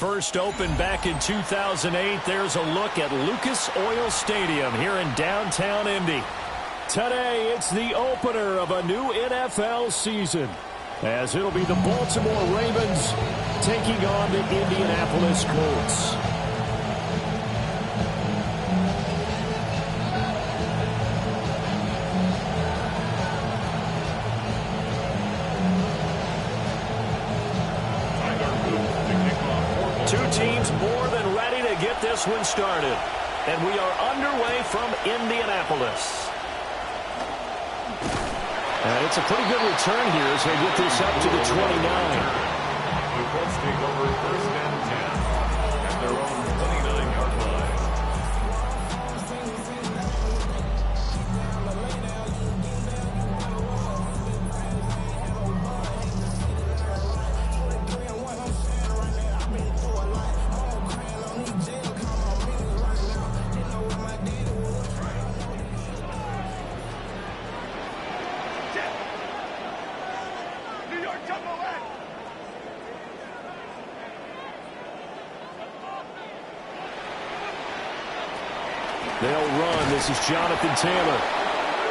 First opened back in 2008. There's a look at Lucas Oil Stadium here in downtown Indy. Today, it's the opener of a new NFL season, as it'll be the Baltimore Ravens taking on the Indianapolis Colts. Two teams more than ready to get this one started. And we are underway from Indianapolis. And it's a pretty good return here as they get this up to the 29. The Colts take over first and 10 at their own 29-yard line. They'll run. This is Jonathan Taylor.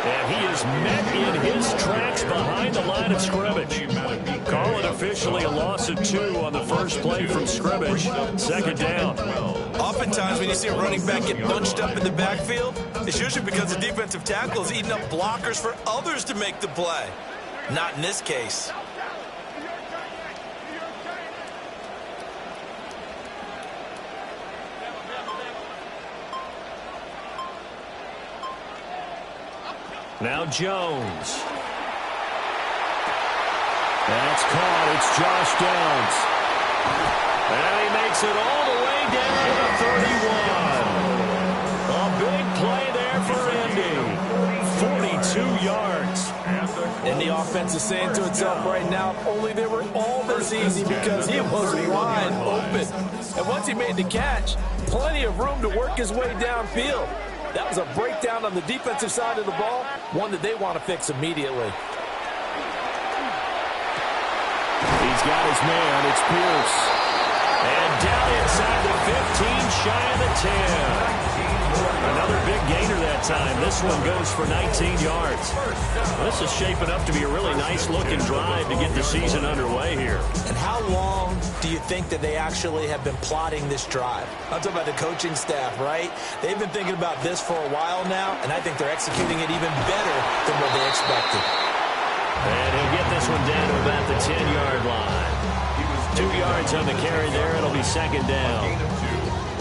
And he is met in his tracks behind the line of scrimmage. Call it officially a loss of 2 on the first play from scrimmage. Second down. Oftentimes when you see a running back get bunched up in the backfield, it's usually because the defensive tackle is eating up blockers for others to make the play. Not in this case. Now Jones. That's caught. It's Josh Downs. And he makes it all the way down to the 31. A big play there for Indy. 42 yards. And the offense is saying to itself right now, only they were all this easy because he was wide open. And once he made the catch, plenty of room to work his way downfield. That was a breakdown on the defensive side of the ball, one that they want to fix immediately. He's got his man. It's Pierce. And down inside the 15, shy of the 10. Another big gainer that time. This one goes for 19 yards. Well, this is shaping up to be a really nice-looking drive to get the season underway here. And how long do you think that they actually have been plotting this drive? I'm talking about the coaching staff, right? They've been thinking about this for a while now, and I think they're executing it even better than what they expected. And he'll get this one down to about the 10-yard line. 2 yards on the carry there. It'll be second down.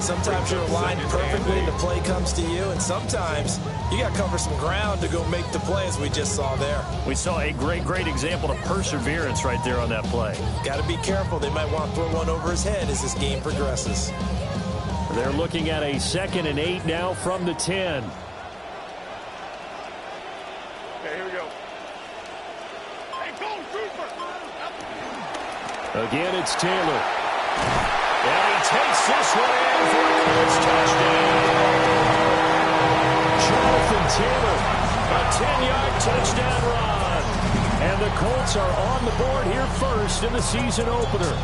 Sometimes you're aligned perfectly, the play comes to you, and sometimes you got to cover some ground to go make the play, as we just saw there. We saw a great example of perseverance right there on that play. Got to be careful. They might want to throw one over his head as this game progresses. They're looking at a 2nd and 8 now from the 10. Okay, here we go. Hey, go, Cooper! Again, it's Taylor. And he takes this one in for a Colts touchdown. Jonathan Taylor, a 10-yard touchdown run. And the Colts are on the board here first in the season opener.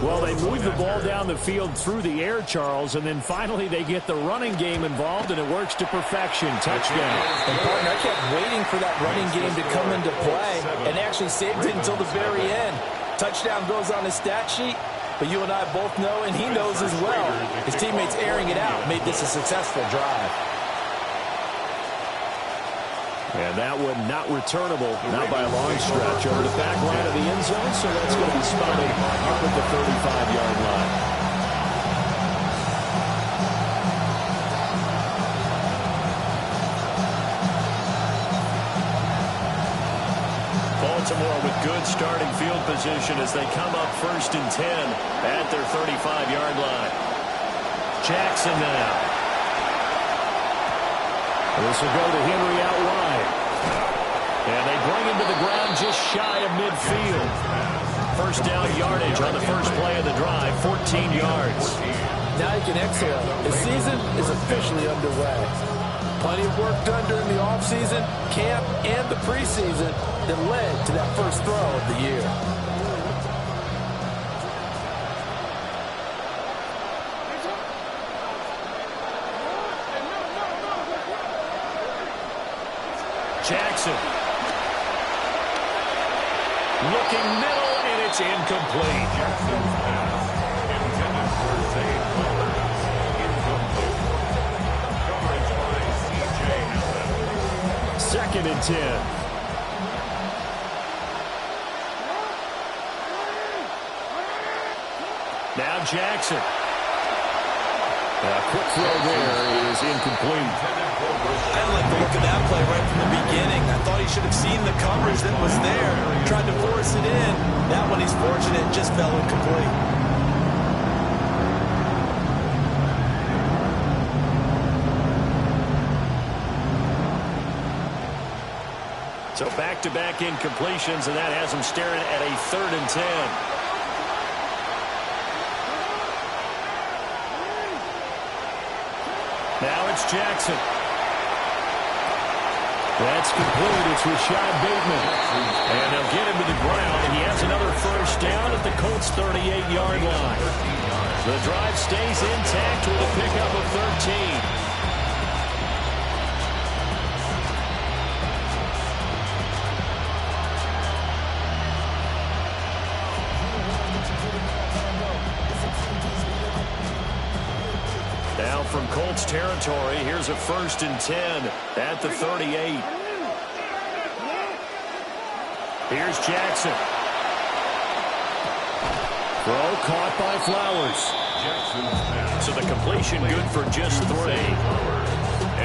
Well, they move the ball down the field through the air, Charles, and then finally they get the running game involved, and it works to perfection. Touchdown. And, partner, I kept waiting for that running game to come into play, and they actually saved it until the very end. Touchdown goes on his stat sheet, but you and I both know, and he knows as well, his teammates airing it out made this a successful drive. And that one not returnable, not by a long stretch, over the back line of the end zone, so that's going to be spotted up at the 35-yard line. Baltimore with good starting field position as they come up 1st and 10 at their 35-yard line. Jackson now. This will go to Henry out wide. And they bring him to the ground just shy of midfield. First down yardage on the first play of the drive, 14 yards. Now he can exhale. The season is officially underway. Plenty of work done during the offseason, camp, and the preseason that led to that first throw of the year. Jackson. Looking middle, and it's incomplete. Second and 10. Now Jackson. A quick throw there is incomplete. I like the look of that play right from the beginning. I thought he should have seen the coverage that was there. Tried to force it in. That one he's fortunate, just fell incomplete. So back-to-back incompletions, and that has him staring at a 3rd and 10. Now it's Jackson. That's complete. It's Rashad Bateman. And they'll get him to the ground, and he has another first down at the Colts' 38-yard line. The drive stays intact with a pickup of 13. Now from Colts territory, here's a 1st and 10 at the 38. Here's Jackson. Throw caught by Flowers. So the completion good for just 3.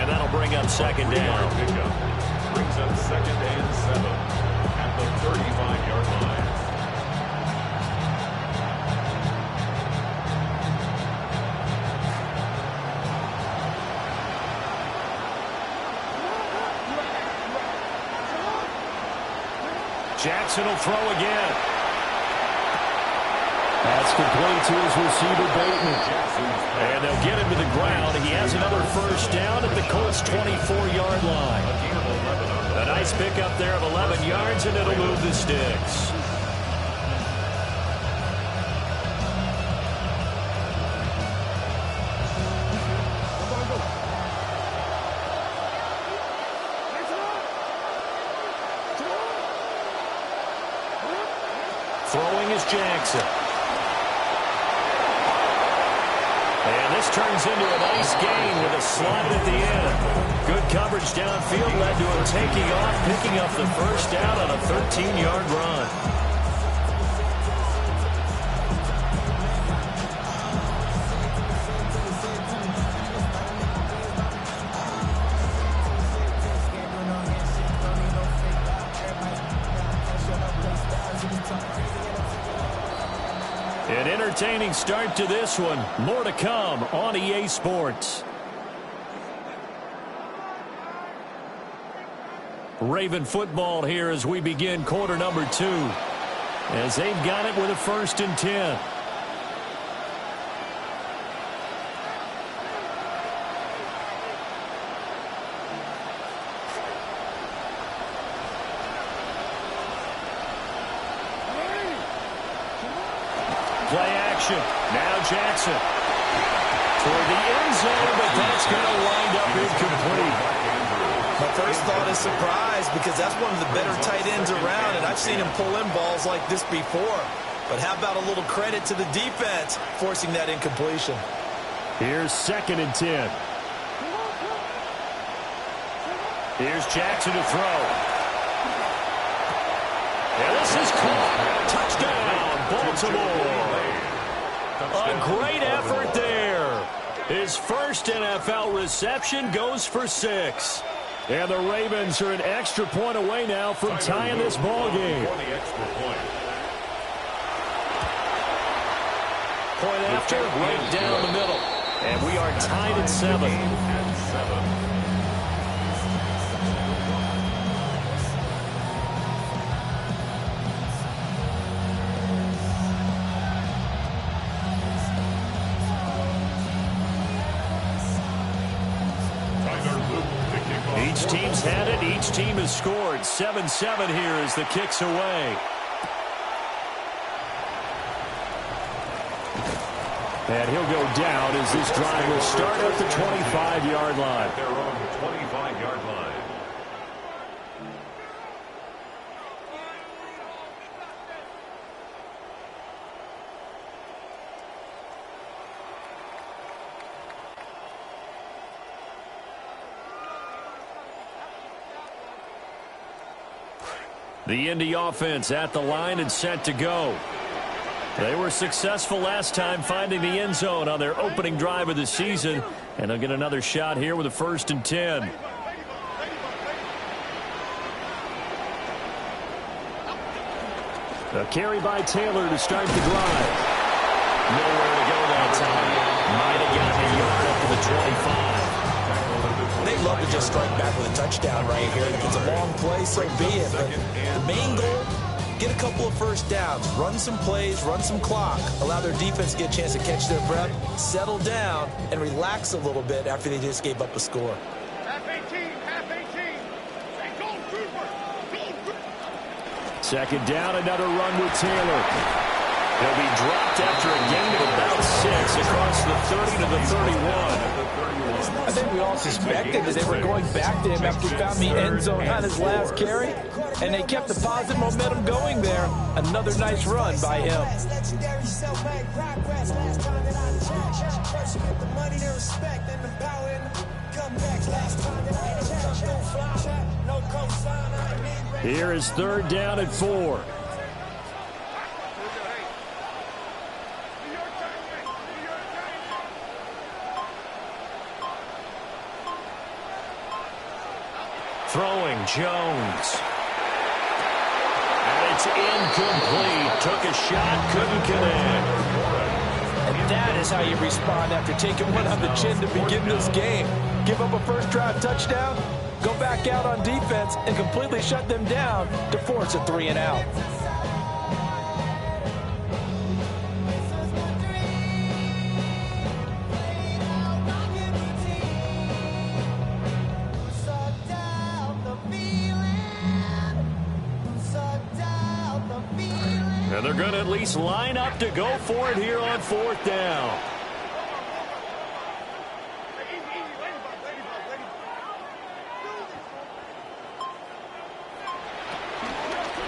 And that'll bring up second down. Pickup brings up 2nd and 7 at the 35-yard line. Jackson will throw again. That's complete to his receiver, Bateman. And they'll get him to the ground. He has another first down at the Colts' 24-yard line. A nice pickup there of 11 yards, and it'll move the sticks. Throwing is Jackson. And this turns into a nice gain with a slide at the end. Good coverage downfield led to him taking off, picking up the first down on a 13-yard run. An entertaining start to this one. More to come on EA Sports. Raven football here as we begin quarter number 2. As they've got it with a 1st and 10. Play action. Now Jackson. Toward the end zone, but that's going to wind up incomplete. My first thought is surprise because that's one of the better tight ends around, and I've seen him pull in balls like this before. But how about a little credit to the defense forcing that incompletion? Here's 2nd and 10. Here's Jackson to throw. And this is caught. Touchdown, Baltimore. A great effort there. His first NFL reception goes for 6. And the Ravens are an extra point away now from tying this ball game. Point after, right down the middle. And we are tied at 7. Each team's had it. Each team has scored. 7-7 here as the kick's away. And he'll go down as this drive will start at the 25-yard line. Their own 25-yard line. The Indy offense at the line and set to go. They were successful last time finding the end zone on their opening drive of the season, and they'll get another shot here with a 1st and 10. A carry by Taylor to start the drive. Nowhere to go that time. Might have gotten a yard up to the 25. They love to just strike back with a touchdown right here. If it's a long play, so be it. But the main goal, get a couple of first downs, run some plays, run some clock, allow their defense to get a chance to catch their breath, settle down, and relax a little bit after they just gave up a score. Half 18, half 18. Hey, go, Cooper. Go, Cooper. 2nd down, another run with Taylor. He'll be dropped after a gain of about 6 across the 30 to the 31. I think we all suspected that they were going back to him after he found the end zone on his last carry, and they kept the positive momentum going there. Another nice run by him. Here is 3rd down and 4. Throwing, Jones. And it's incomplete. Took a shot, couldn't connect. And that is how you respond after taking one on the chin to begin this game. Give up a first drive touchdown, go back out on defense, and completely shut them down to force a 3-and-out. And they're going to at least line up to go for it here on 4th down.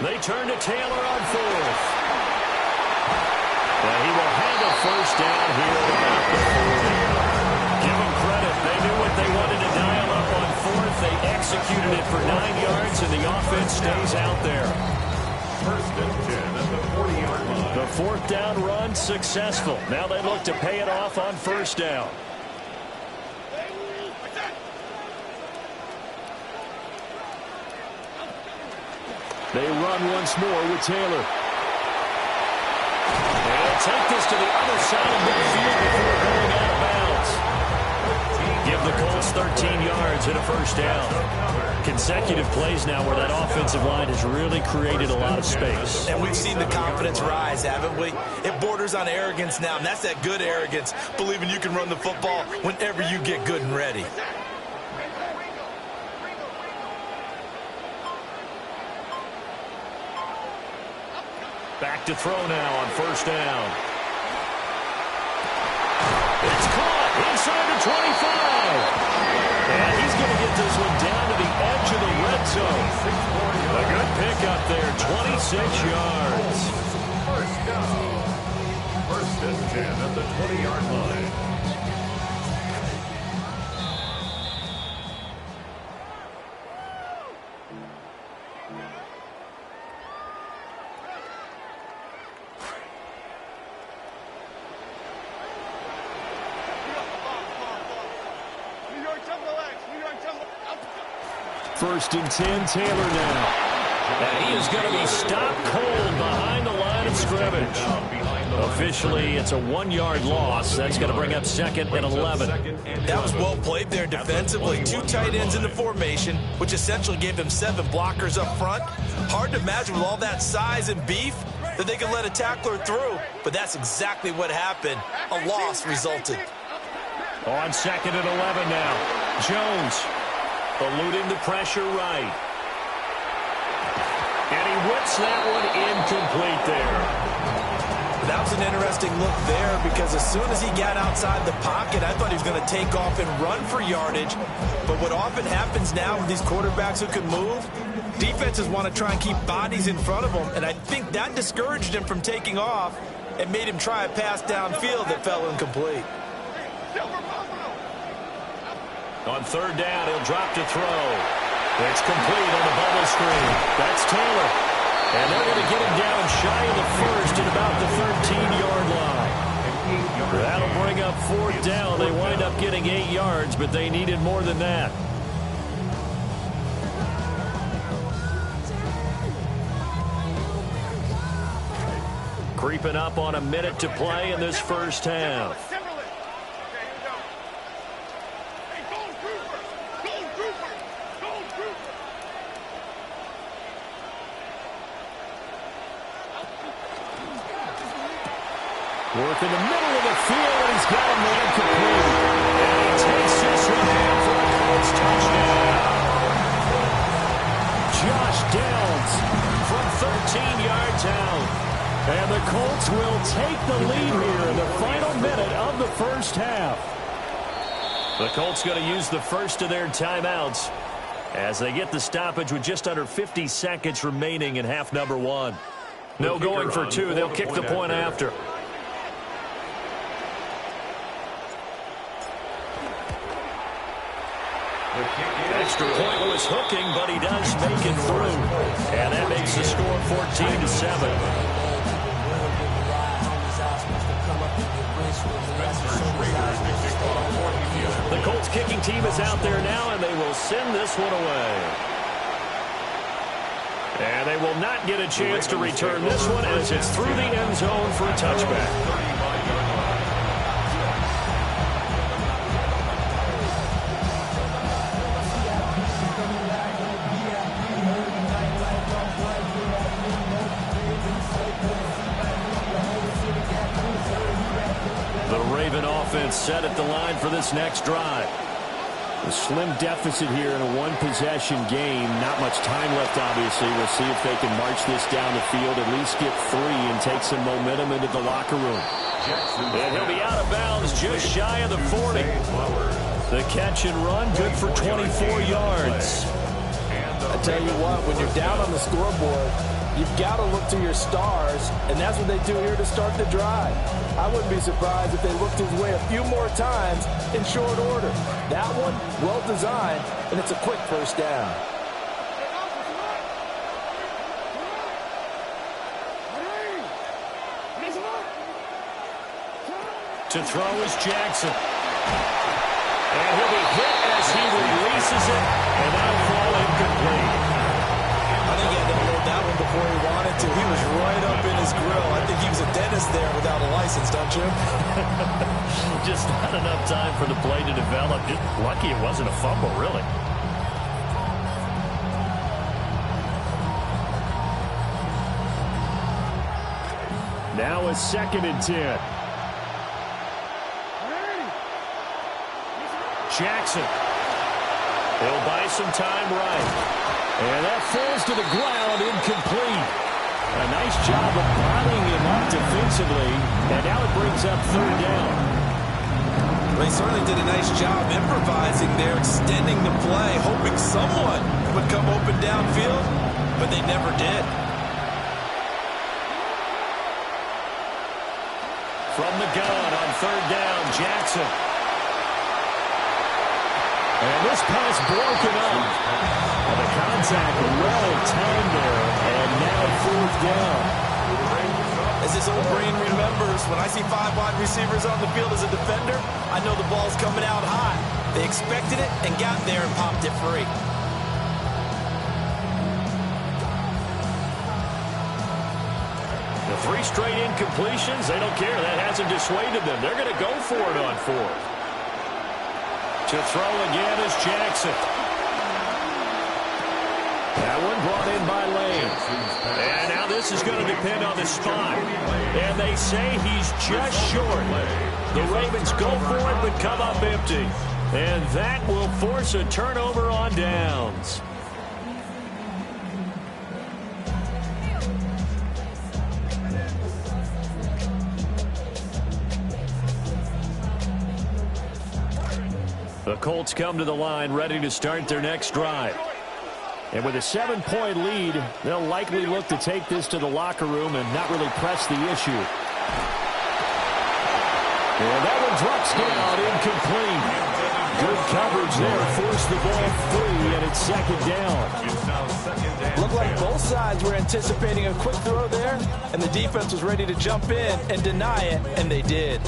They turn to Taylor on 4th. And he will handle first down here at about the 40. Give them credit. They knew what they wanted to dial up on 4th. They executed it for 9 yards, and the offense stays out there. First and 10 at the 40-yard line. The 4th down run successful. Now they look to pay it off on first down. They run once more with Taylor. And they'll take this to the other side of midfield before going out of bounds. Give the Colts 13 yards and a first down. Consecutive plays now where that offensive line has really created a lot of space. And we've seen the confidence rise, haven't we? It borders on arrogance now, and that's that good arrogance, believing you can run the football whenever you get good and ready. Back to throw now on first down. It's caught inside the 25. And he's going to get this one down to the edge of the red zone. A good pickup there, 26 yards. First down. First and 10 at the 20-yard line. First and 10, Taylor now. And he is going to be stopped cold behind the line of scrimmage. Officially, it's a 1-yard loss. That's going to bring up 2nd and 11. That was well played there defensively. 2 tight ends in the formation, which essentially gave them 7 blockers up front. Hard to imagine with all that size and beef that they could let a tackler through, but that's exactly what happened. A loss resulted. On 2nd and 11 now. Jones eluding the pressure right. And he whips that one incomplete there. That was an interesting look there because as soon as he got outside the pocket, I thought he was going to take off and run for yardage. But what often happens now with these quarterbacks who can move, defenses want to try and keep bodies in front of them. And I think that discouraged him from taking off and made him try a pass downfield that fell incomplete. On 3rd down, he'll drop to throw. It's complete on the bubble screen. That's Taylor. And they're going to get him down shy of the first at about the 13-yard line. That'll bring up 4th down. They wind up getting 8 yards, but they needed more than that. Creeping up on a minute to play in this first half. Work in the middle of the field, and he's got a man complete. And he takes this one in for a Colts touchdown. Josh Downs from 13 yards out. And the Colts will take the lead here in the final minute of the first half. The Colts going to use the first of their timeouts as they get the stoppage with just under 50 seconds remaining in half number 1. No going for 2. They'll kick the point after. Extra point was hooking, but he does make it through. And that makes the score 14-7. The Colts kicking team is out there now, and they will send this one away. And they will not get a chance to return this one as it's through the end zone for a touchback. The Raven offense set at the line for this next drive. A slim deficit here in a one-possession game. Not much time left, obviously. We'll see if they can march this down the field, at least get 3 and take some momentum into the locker room. And he'll be out of bounds just shy of the 40. The catch and run, good for 24 yards. I tell you what, when you're down on the scoreboard, you've got to look to your stars, and that's what they do here to start the drive. I wouldn't be surprised if they looked his way a few more times in short order. That one, well designed, and it's a quick first down. To throw is Jackson. And he'll be hit as he releases it, and that'll fall incomplete. I think he had to load that one before he wanted to. He was right up in his grill. I think he was a dentist there without a license, don't you? Just not enough time for the play to develop. Just lucky it wasn't a fumble, really. Now a 2nd and 10. Jackson. He'll buy some time right. And that falls to the ground, incomplete. A nice job of bottling him up defensively. And now it brings up 3rd down. They certainly did a nice job improvising there, extending the play, hoping someone would come open downfield, but they never did. From the gun on 3rd down, Jackson. And this pass broken up. And the contact well timed there. And now 4th down. As his old brain remembers, when I see 5 wide receivers on the field as a defender, I know the ball's coming out high. They expected it and got there and popped it free. The 3 straight incompletions, they don't care. That hasn't dissuaded them. They're going to go for it on 4th. To throw again is Jackson. That one brought in by Lane. And now this is going to depend on the spot. And they say he's just short. The Ravens go for it but come up empty. And that will force a turnover on downs. The Colts come to the line ready to start their next drive. And with a 7-point lead, they'll likely look to take this to the locker room and not really press the issue. And that one drops down, incomplete. Good coverage there, forced the ball free, and it's 2nd down. Looked like both sides were anticipating a quick throw there, and the defense was ready to jump in and deny it, and they did.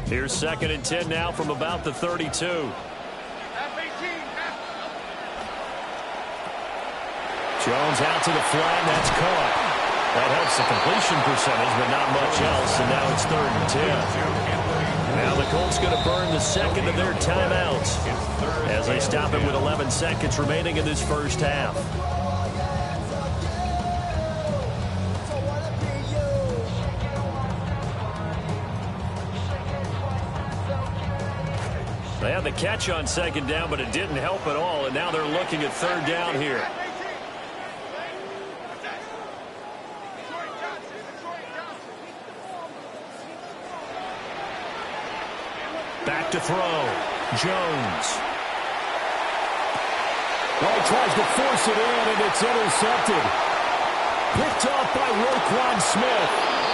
Here's 2nd and 10 now from about the 32. Jones out to the flat, and that's caught. That helps the completion percentage, but not much else, and now it's 3rd and 10. Now the Colts going to burn the 2nd of their timeouts as they stop it with 11 seconds remaining in this first half. They had the catch on 2nd down, but it didn't help at all, and now they're looking at 3rd down here. Back to throw. Jones. Well, he tries to force it in, and it's intercepted. Picked off by Wk1 Smith.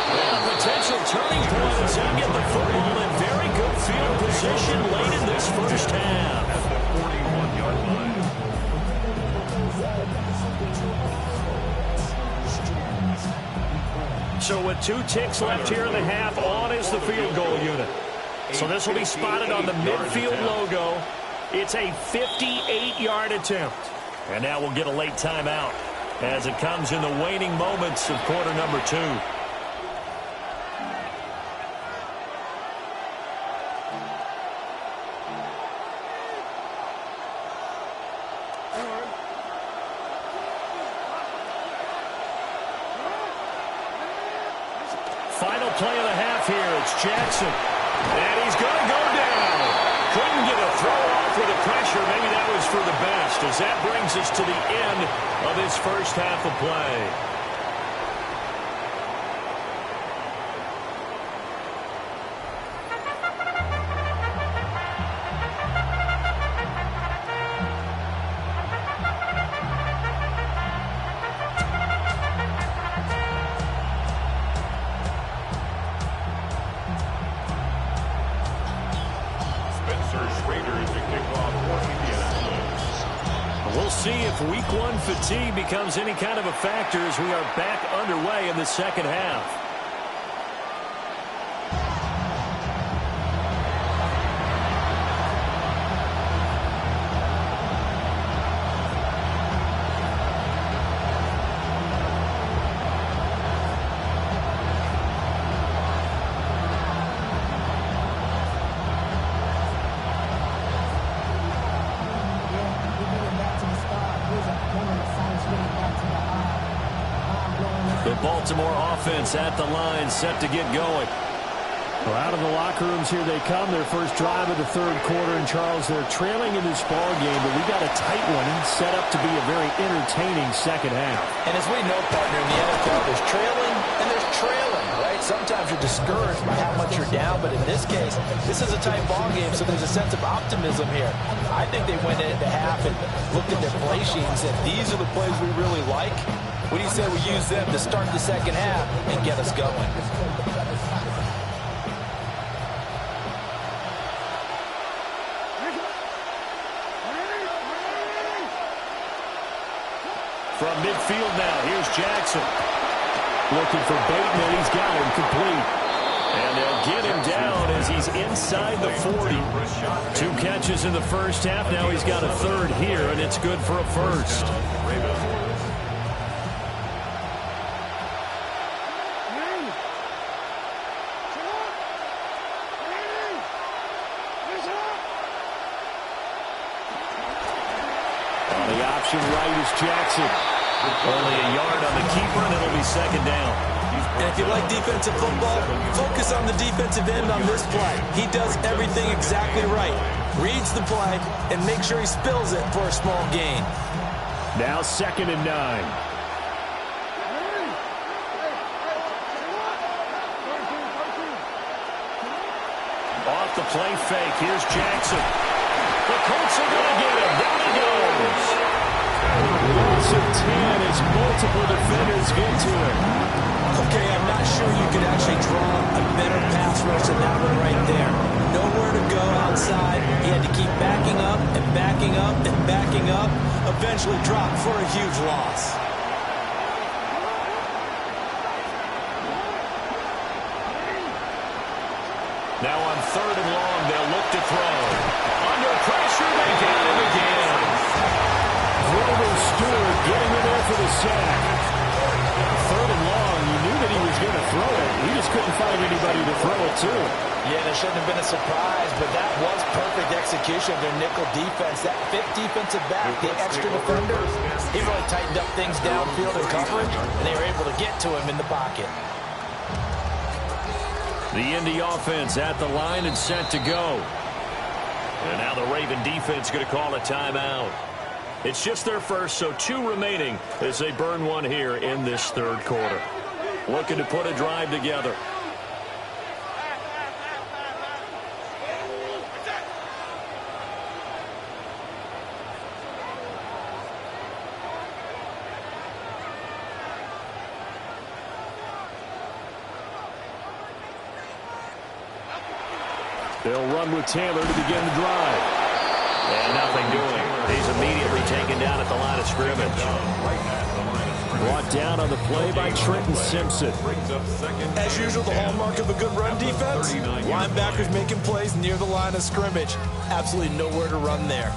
And a potential turning point as they get the football in very good field position late in this first half. At the 41-yard line. So with 2 ticks left here in the half, on is the field goal unit. So this will be spotted on the midfield logo. It's a 58-yard attempt. And now we'll get a late timeout as it comes in the waning moments of quarter number 2. Final play of the half here. It's Jackson. And he's going to go down. Couldn't get a throw off with the pressure. Maybe that was for the best, as that brings us to the end of his first half of play. We'll see if Week 1 fatigue becomes any kind of a factor as we are back underway in the second half. The Baltimore offense at the line, set to get going. Well, out of the locker rooms here they come. Their first drive of the third quarter. And, Charles, they're trailing in this ball game, but we got a tight one set up to be a very entertaining second half. And as we know, partner, in the NFL, there's trailing and there's trailing, right? Sometimes you're discouraged by how much you're down, but in this case, this is a tight ball game, so there's a sense of optimism here. I think they went into half and looked at their play sheet and said, these are the plays we really like. What do you say we use them to start the second half and get us going? From midfield now, here's Jackson. Looking for Bateman, he's got him complete. And they'll get him down as he's inside the 40. 2 catches in the first half, now he's got a third here, and it's good for a first. The option right is Jackson. Only a yard on the keeper, and it'll be second down. And if you like defensive football, focus on the defensive end on this play. He does everything exactly right. Reads the play and make sure he spills it for a small gain. Now 2nd and 9. Off the play fake, here's Jackson. The Colts are going to get him. Down he goes. Loss of 10 as multiple defenders get to him. Okay, I'm not sure you could actually draw a better pass rush than that one right there. Nowhere to go outside. He had to keep backing up and backing up and backing up. Eventually dropped for a huge loss. Now on 3rd and long, they'll look to throw. Under pressure, they got him again. Grover Stewart getting in there for the sack. 3rd and long, you knew that he was going to throw it. He just couldn't find anybody to throw it to. Yeah, there shouldn't have been a surprise, but that was perfect execution of their nickel defense. That 5th defensive back, the extra defender, he really tightened up things downfield in coverage, and they were able to get to him in the pocket. The Indy offense at the line and set to go. And now the Raven defense going to call a timeout. It's just their first, so 2 remaining as they burn one here in this third quarter. Looking to put a drive together. They'll run with Taylor to begin the drive. And nothing doing. He's immediately taken down at the line of scrimmage. Brought down on the play by Trenton Simpson. As usual, the hallmark of a good run defense, linebackers making plays near the line of scrimmage. Absolutely nowhere to run there.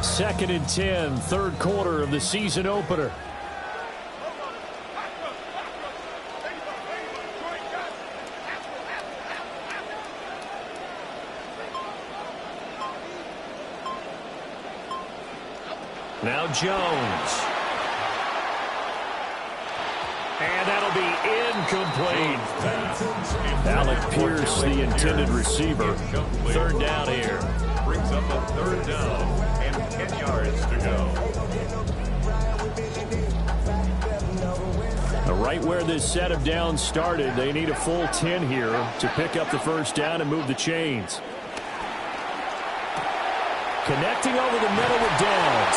2nd and 10, third quarter of the season opener. Now Jones. And that'll be incomplete. Alec Pierce, the intended receiver. 3rd down here. Brings up a 3rd down and 10 yards to go. Right where this set of downs started, they need a full 10 here to pick up the 1st down and move the chains. Connecting over the middle with Downs.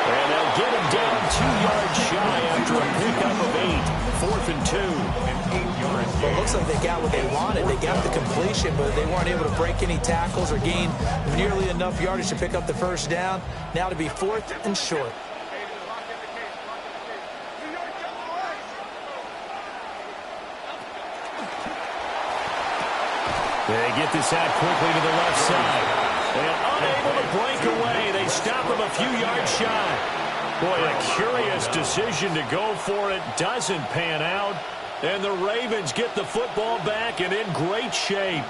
And they'll get him down 2 yards shy after a pickup of 8. 4th and 2. Well, it looks like they got what they wanted. They got the completion, but they weren't able to break any tackles or gain nearly enough yardage to pick up the 1st down. Now to be 4th and short. They get this out quickly to the left side. And unable to break away. They stop him a few yards shy. Boy, a curious decision to go for it. Doesn't pan out. And the Ravens get the football back and in great shape.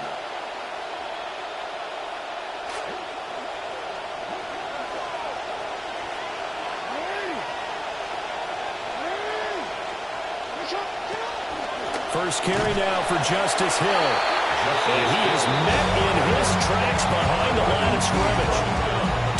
First carry now for Justice Hill. And he is met in his tracks behind the line of scrimmage.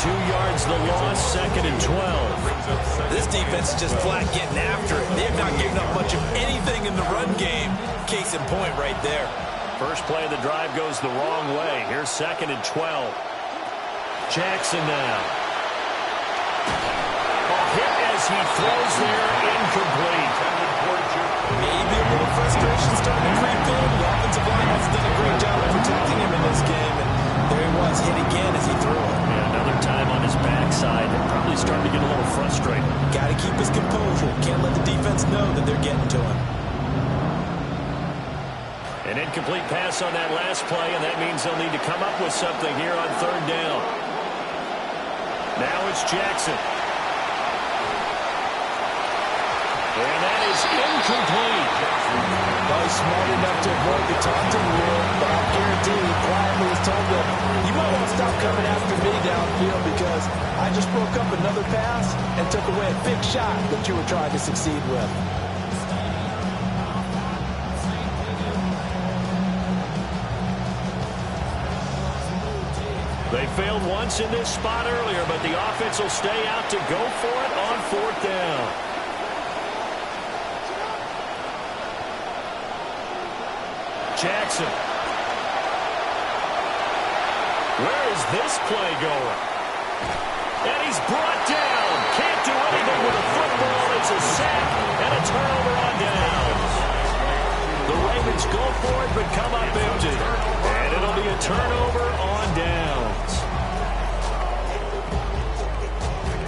2 yards the loss, 2nd and 12. This defense is just flat getting after it. They're not giving up much of anything in the run game. Case in point right there. First play of the drive goes the wrong way. Here's 2nd and 12. Jackson now. Hit as he throws there, incomplete. Maybe a little frustration starting to creep in. The offensive line has done a great job of protecting him in this game. And there he was, hit again as he threw it. Yeah, another time on his backside. Probably starting to get a little frustrated. Got to keep his composure. Can't let the defense know that they're getting to him. An incomplete pass on that last play, and that means they'll need to come up with something here on 3rd down. Now it's Jackson. And that is incomplete. Well, he's smart enough to avoid the taunting rule, but I guarantee he quietly was told that you might want to stop coming after me downfield because I just broke up another pass and took away a big shot that you were trying to succeed with. They failed once in this spot earlier, but the offense will stay out to go for it on 4th down. Jackson. Where is this play going? And he's brought down. Can't do anything with a football. It's a sack and a turnover on downs. The Ravens go for it but come up empty. And it'll be a turnover on downs.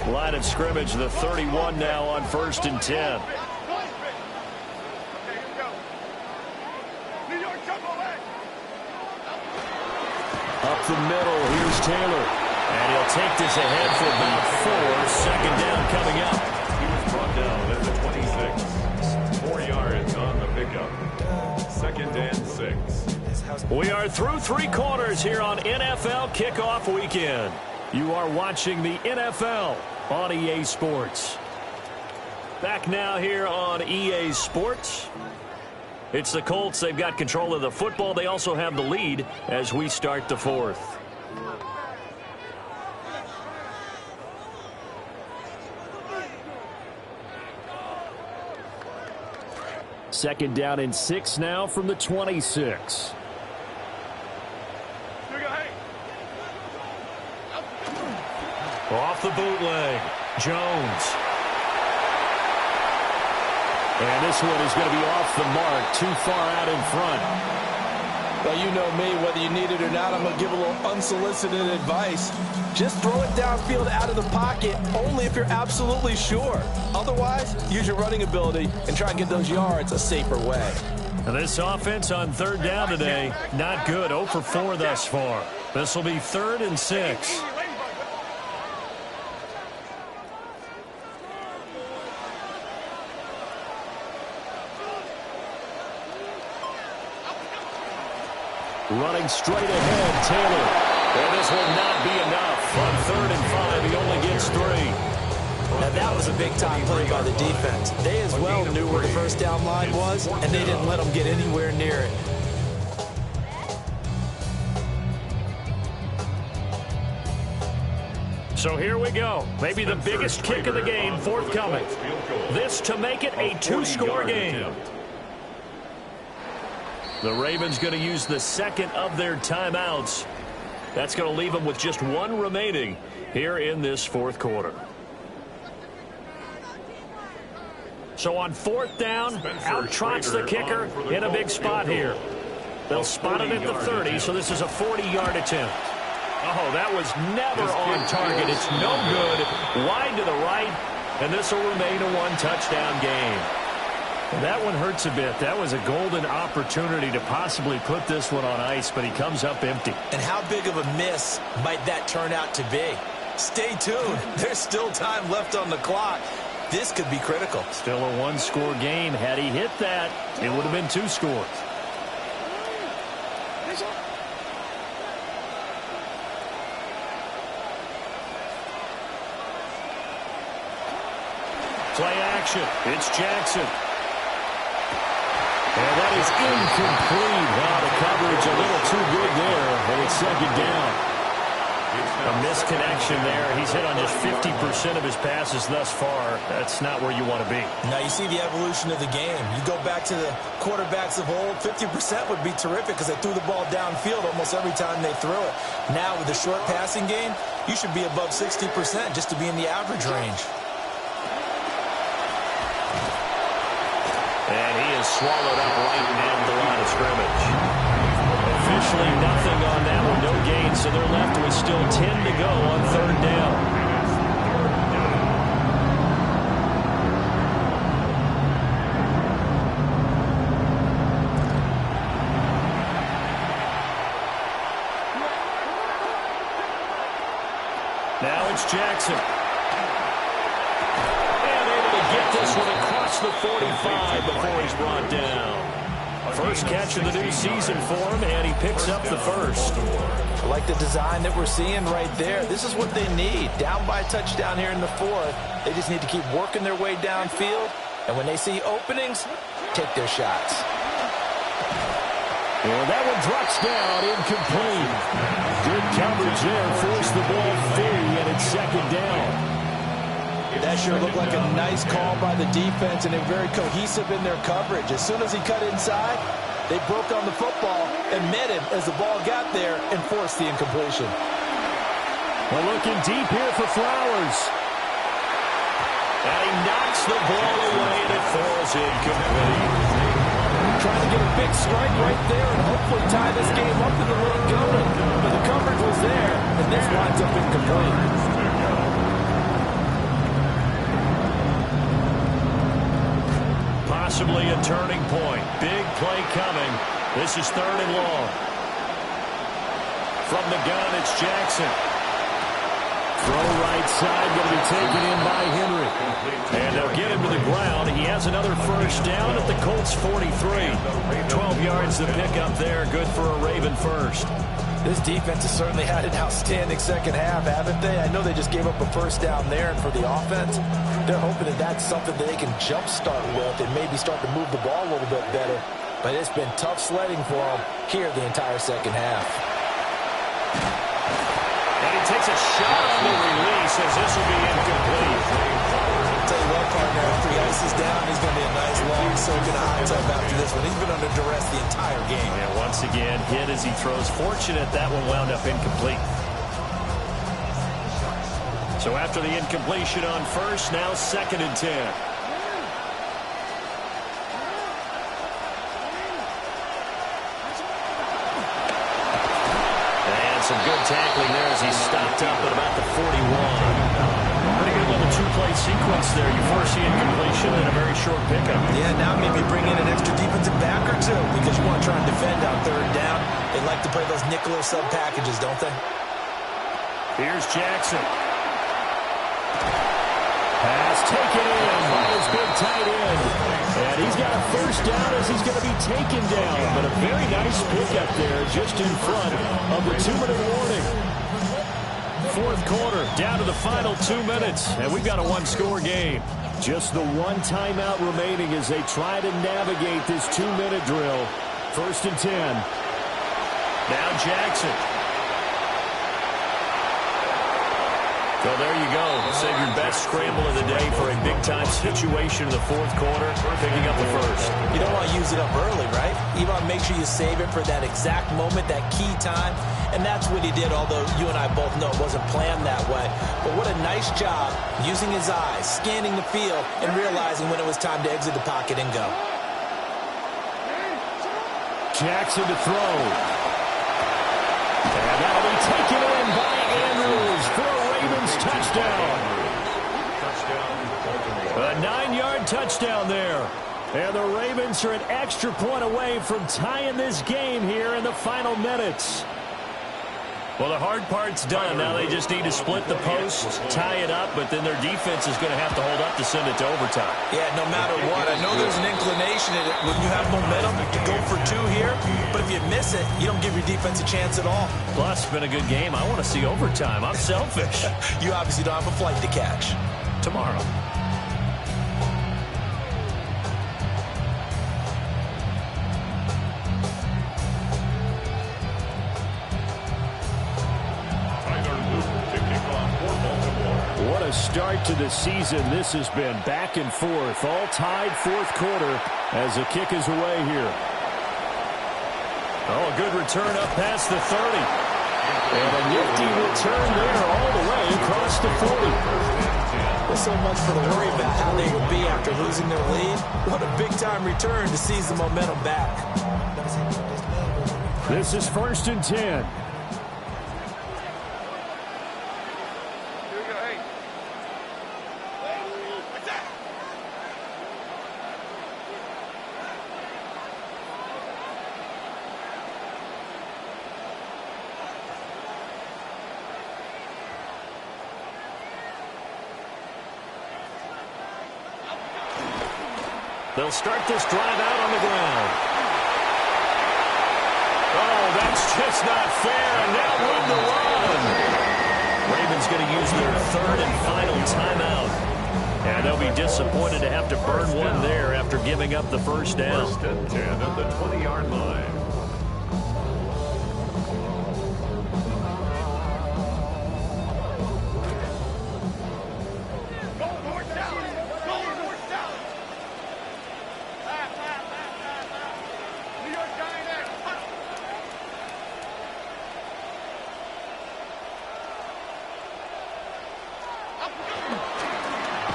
Line of scrimmage, the 31 now on 1st and 10. Up the middle, here's Taylor. And he'll take this ahead for about 4. 2nd down coming up. He was brought down at the 26. 4 yards on the pickup. 2nd and 6. We are through 3 quarters here on NFL Kickoff Weekend. You are watching the NFL on EA Sports. Back now here on EA Sports. It's the Colts. They've got control of the football. They also have the lead as we start the 4th. Second down and 6 now from the 26. Off the bootleg, Jones. And this one is going to be off the mark, too far out in front. Well, you know me, whether you need it or not, I'm going to give a little unsolicited advice. Just throw it downfield out of the pocket, only if you're absolutely sure. Otherwise, use your running ability and try and get those yards a safer way. This offense on third down today, not good. 0 for 4 thus far. This will be 3rd and 6. Running straight ahead, Taylor. And this will not be enough. On 3rd and 5, he only gets 3. Now, that was a big-time play by the defense. They as well knew where the first down line was, and they didn't let them get anywhere near it. So here we go. Maybe the biggest kick of the game forthcoming. This to make it a 2-score game. The Ravens going to use the second of their timeouts. That's going to leave them with just 1 remaining here in this 4th quarter. So on 4th down, out trots the kicker in a big spot here. They'll spot it at the 30, so this is a 40-yard attempt. Oh, that was never on target. It's no good. Wide to the right, and this will remain a 1-touchdown game. That one hurts a bit. That was a golden opportunity to possibly put this one on ice, but he comes up empty. And how big of a miss might that turn out to be? Stay tuned. There's still time left on the clock. This could be critical. Still a 1-score game. Had he hit that, it would have been 2 scores. Play action. It's Jackson. And that is incomplete. Wow, the coverage a little too good there, and it's 2nd down. A misconnection there. He's hit on just 50% of his passes thus far. That's not where you want to be. Now, you see the evolution of the game. You go back to the quarterbacks of old, 50% would be terrific because they threw the ball downfield almost every time they threw it. Now, with the short passing game, you should be above 60% just to be in the average range. And he is swallowed up right at the line of scrimmage. Officially nothing on that one, no gain, so they're left with still 10 to go on 3rd down. Now it's Jackson. And able to get this one across the 45 before he's brought down. First catch of the new season for him, and he picks up the first. I like the design that we're seeing right there. This is what they need. Down by a touchdown here in the 4th. They just need to keep working their way downfield. And when they see openings, take their shots. And that one drops down, incomplete. Good coverage there, forced the ball free, and it's 2nd down. That sure looked like a nice call by the defense, and they're very cohesive in their coverage. As soon as he cut inside, they broke on the football and met him as the ball got there and forced the incompletion. We're looking deep here for Flowers. And he knocks the ball away, and it falls incomplete. Trying to get a big strike right there and hopefully tie this game up in the late going. But the coverage was there, and this winds up incomplete. Possibly a turning point. Big play coming. This is 3rd and long. From the gun, it's Jackson. Throw right side, going to be taken in by Henry. And they'll get him to the ground. He has another first down at the Colts 43. 12 yards to pick up there. Good for a Raven first. This defense has certainly had an outstanding second half, haven't they? I know they just gave up a first down there, and for the offense, they're hoping that that's something that they can jumpstart with and maybe start to move the ball a little bit better. But it's been tough sledding for them here the entire second half. And he takes a shot on the release as this will be incomplete. I'll tell you what, partner, after he ices down, he's going to be a nice long soak in a hot tub after this one. He's been under duress the entire game. And once again, hit as he throws. Fortunate that one wound up incomplete. So after the incompletion on first, now 2nd and 10. tackling there as he stopped up at about the 41. Pretty good little two-play sequence there. You foresee incompletion and a very short pickup. Yeah, now maybe bring in an extra defensive back or two because you want to try and defend on third down. They like to play those nickel or sub packages, don't they? Here's Jackson. Pass taken in by his big tight end. And he's got a first down as he's going to be taken down. But a very nice pickup there just in front of the 2-minute warning. Fourth quarter, down to the final 2 minutes, and we've got a one-score game. Just the one timeout remaining as they try to navigate this 2-minute drill. 1st and 10. Now Jackson. So there you go. Save your best scramble of the day for a big-time situation in the fourth quarter, picking up the first. You don't want to use it up early, right? You want to make sure you save it for that exact moment, that key time. And that's what he did, although you and I both know it wasn't planned that way. But what a nice job using his eyes, scanning the field, and realizing when it was time to exit the pocket and go. Jackson to throw. And that'll be taken in by Andrews for a Ravens touchdown. A 9-yard touchdown there. And the Ravens are an extra point away from tying this game here in the final minutes. Well, the hard part's done. Now they just need to split the post, tie it up, but then their defense is going to have to hold up to send it to overtime. Yeah, no matter what. I know there's an inclination in it when you have momentum to go for two here, but if you miss it, you don't give your defense a chance at all. Plus, it's been a good game. I want to see overtime. I'm selfish. You obviously don't have a flight to catch. Tomorrow. What a start to the season this has been. Back and forth, all tied fourth quarter as the kick is away here. Oh, a good return up past the 30. And a nifty return there all the way across the 40. Well, so much for the worry about how they would be after losing their lead. What a big-time return to seize the momentum back. This is 1st and 10. They'll start this drive out on the ground. Oh, that's just not fair, and now room to run. Ravens going to use their 3rd and final timeout. And they'll be disappointed to have to burn one there after giving up the first down. 1st and 10 at the 20-yard line.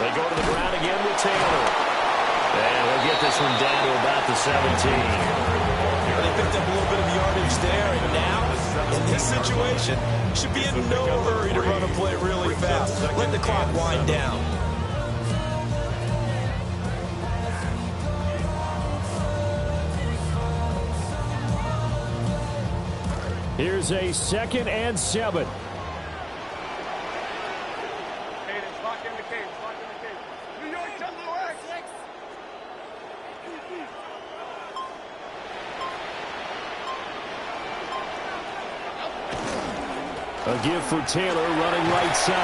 They go to the ground again with Taylor. And we'll get this one down to about the 17. They picked up a little bit of yardage there, and now, in this situation, should be in no hurry to run a play really fast. Let the clock wind down. Here's a 2nd and 7. A give for Taylor running right side.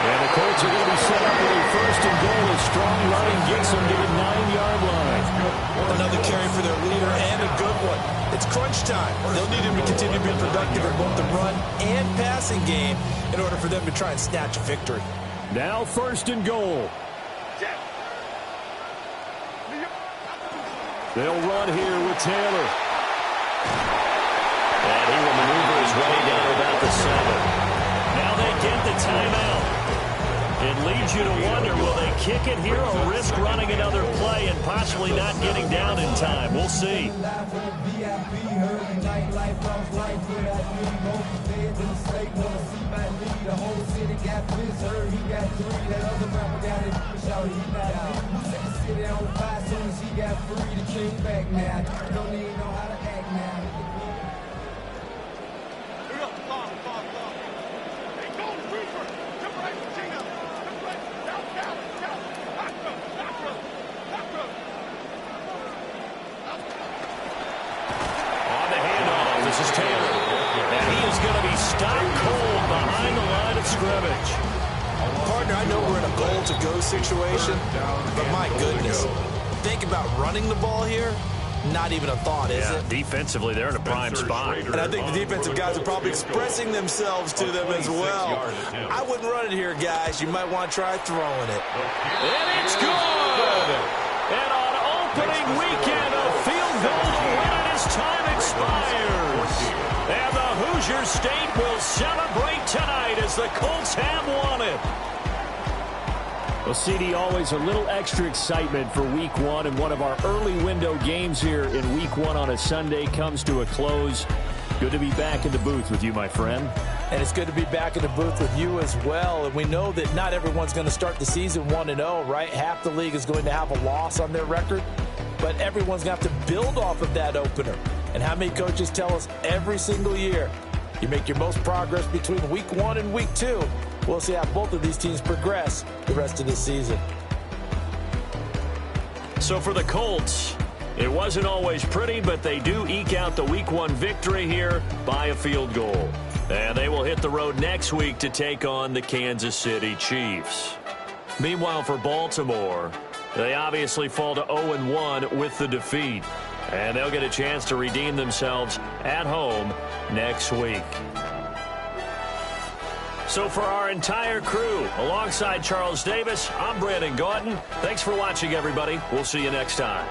And the Colts are going to be set up with a 1st and goal. A strong running gets them to the 9-yard line. Another carry for their leader and a good one. It's crunch time. They'll need him to continue to be productive in both the run and passing game in order for them to try and snatch a victory. Now 1st and goal. They'll run here with Taylor. And he will maneuver his way down to about the 7. Now they get the timeout. It leads you to wonder, will they kick it here or risk running another play and possibly not getting down in time? We'll see. This is Taylor, and he is going to be stopped cold behind the line of scrimmage. Partner, I know we're in a goal-to-go situation, but my goodness, think about running the ball here. Not even a thought, is it? Defensively, they're in a prime spot. And I think the defensive guys are probably expressing themselves to them as well. I wouldn't run it here, guys. You might want to try throwing it. And it's good! And on opening weekend, a field goal to win it as time expires. And the Hoosier State will celebrate tonight as the Colts have won it. Well, CD, always a little extra excitement for Week 1, and one of our early window games here in Week 1 on a Sunday comes to a close. Good to be back in the booth with you, my friend. And it's good to be back in the booth with you as well. And we know that not everyone's going to start the season 1-0, right? Half the league is going to have a loss on their record, but everyone's going to have to build off of that opener. And how many coaches tell us every single year, you make your most progress between Week 1 and Week 2. We'll see how both of these teams progress the rest of the season. So for the Colts, it wasn't always pretty, but they do eke out the Week 1 victory here by a field goal. And they will hit the road next week to take on the Kansas City Chiefs. Meanwhile, for Baltimore, they obviously fall to 0-1 with the defeat. And they'll get a chance to redeem themselves at home next week. So for our entire crew, alongside Charles Davis, I'm Brandon Gaughton. Thanks for watching, everybody. We'll see you next time.